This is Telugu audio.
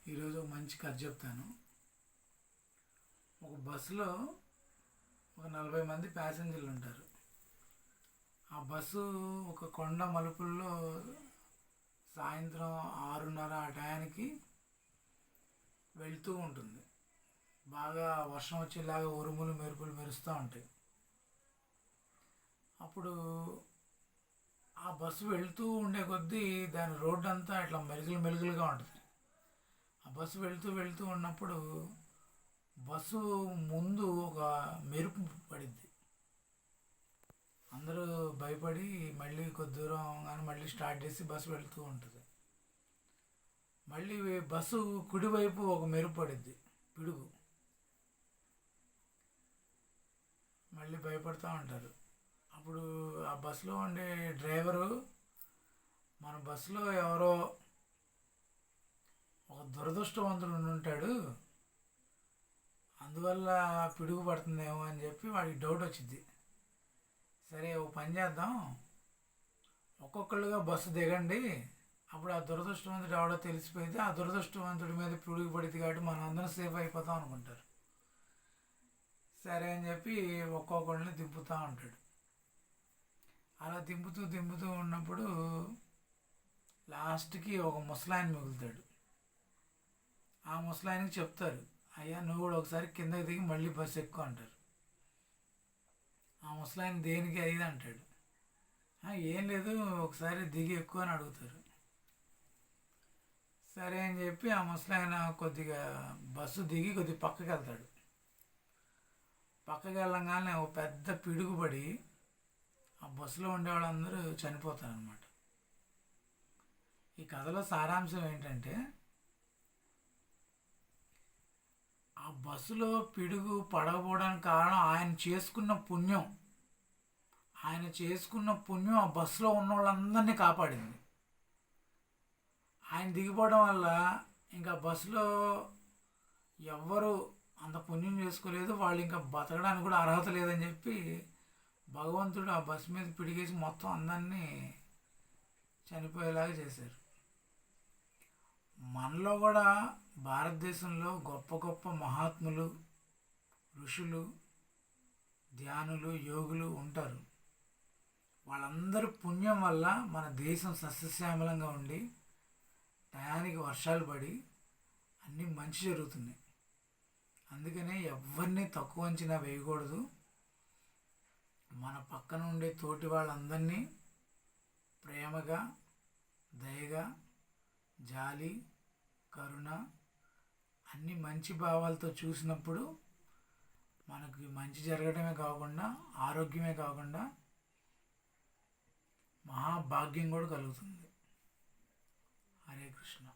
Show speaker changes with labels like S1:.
S1: ఈరోజు ఒక మంచి కథ చెప్తాను. ఒక బస్సులో ఒక 40 మంది ప్యాసింజర్లు ఉంటారు. ఆ బస్సు ఒక కొండ మలుపుల్లో సాయంత్రం 6:30 ఆ టయానికి వెళ్తూ ఉంటుంది. బాగా వర్షం వచ్చేలాగా ఉరుములు మెరుపులు మెరుస్తూ ఉంటాయి. అప్పుడు ఆ బస్సు వెళ్తూ ఉండే కొద్దీ దాని రోడ్డు అంతా ఇట్లా మెలుగులు మెలుగులుగా ఉంటుంది. ఆ బస్సు వెళ్తూ ఉన్నప్పుడు బస్సు ముందు ఒక మెరుపు పడింది. అందరూ భయపడి మళ్ళీ కొద్ది దూరం కానీ మళ్ళీ స్టార్ట్ చేసి బస్సు వెళ్తూ ఉంటుంది. మళ్ళీ బస్సు కుడివైపు ఒక మెరుపు పడిద్ది, పిడుగు. మళ్ళీ భయపడుతూ ఉంటారు. అప్పుడు ఆ బస్సులో ఉండే డ్రైవరు మన బస్సులో ఎవరో ఒక దురదృష్టవంతుడు ఉంటాడు, అందువల్ల పిడుగు పడుతుందేమో అని చెప్పి వాడికి డౌట్ వచ్చింది. సరే ఓ పని చేద్దాం, ఒక్కొక్కళ్ళుగా బస్సు దిగండి, అప్పుడు ఆ దురదృష్టవంతుడు ఎవడో తెలిసిపోయింది, ఆ దురదృష్టవంతుడి మీద పిడుగు పడింది కాబట్టి మనం అందరం సేఫ్ అయిపోతాం అనుకుంటారు. సరే అని చెప్పి ఒక్కొక్కళ్ళని దింపుతూ ఉంటాడు. అలా దింపుతూ ఉన్నప్పుడు లాస్ట్కి ఒక ముసలాయన మిగులుతాడు. ఆ ముసలాయనకి చెప్తారు, అయ్యా నువ్వు కూడా ఒకసారి కిందకి దిగి మళ్ళీ బస్సు ఎక్కువ అంటారు. ఆ ముసలాయన దేనికి అది అంటాడు. ఏం లేదు ఒకసారి దిగి ఎక్కువ అని అడుగుతారు. సరే అని చెప్పి ఆ ముసలాయన కొద్దిగా బస్సు దిగి కొద్దిగా పక్కకి వెళ్తాడు. పక్కకి వెళ్ళంగానే ఒక పెద్ద పిడుగుపడి ఆ బస్సులో ఉండే వాళ్ళందరూ చనిపోతారనమాట. ఈ కథలో సారాంశం ఏంటంటే, ఆ బస్సులో పిడుగు పడకపోవడానికి కారణం ఆయన చేసుకున్న పుణ్యం. ఆ బస్సులో ఉన్న వాళ్ళందరినీ కాపాడింది. ఆయన దిగిపోవడం వల్ల ఇంకా బస్సులో ఎవ్వరు అంత పుణ్యం చేసుకోలేదు, వాళ్ళు ఇంకా బతకడానికి కూడా అర్హత లేదని చెప్పి భగవంతుడు ఆ బస్సు మీద పిడిగేసి మొత్తం అందరినీ చనిపోయేలాగా చేశారు. మనలో కూడా భారతదేశంలో గొప్ప గొప్ప మహాత్ములు, ఋషులు, ధ్యానులు, యోగులు ఉంటారు. వాళ్ళందరూ పుణ్యం వల్ల మన దేశం సస్యశ్యామలంగా ఉండి టయానికి వర్షాలు పడి అన్నీ మంచి జరుగుతున్నాయి. అందుకనే ఎవరిని తక్కువ అంచనా వేయకూడదు. మన పక్కన ఉండే తోటి వాళ్ళందరినీ ప్రేమగా, దయగా, జాలి, కరుణ అన్ని మంచి భావాలతో చూసినప్పుడు మనకి మంచి జరగడమే కాకుండా ఆరోగ్యమే కాకుండా మహాభాగ్యం కూడా కలుగుతుంది. హరే కృష్ణ.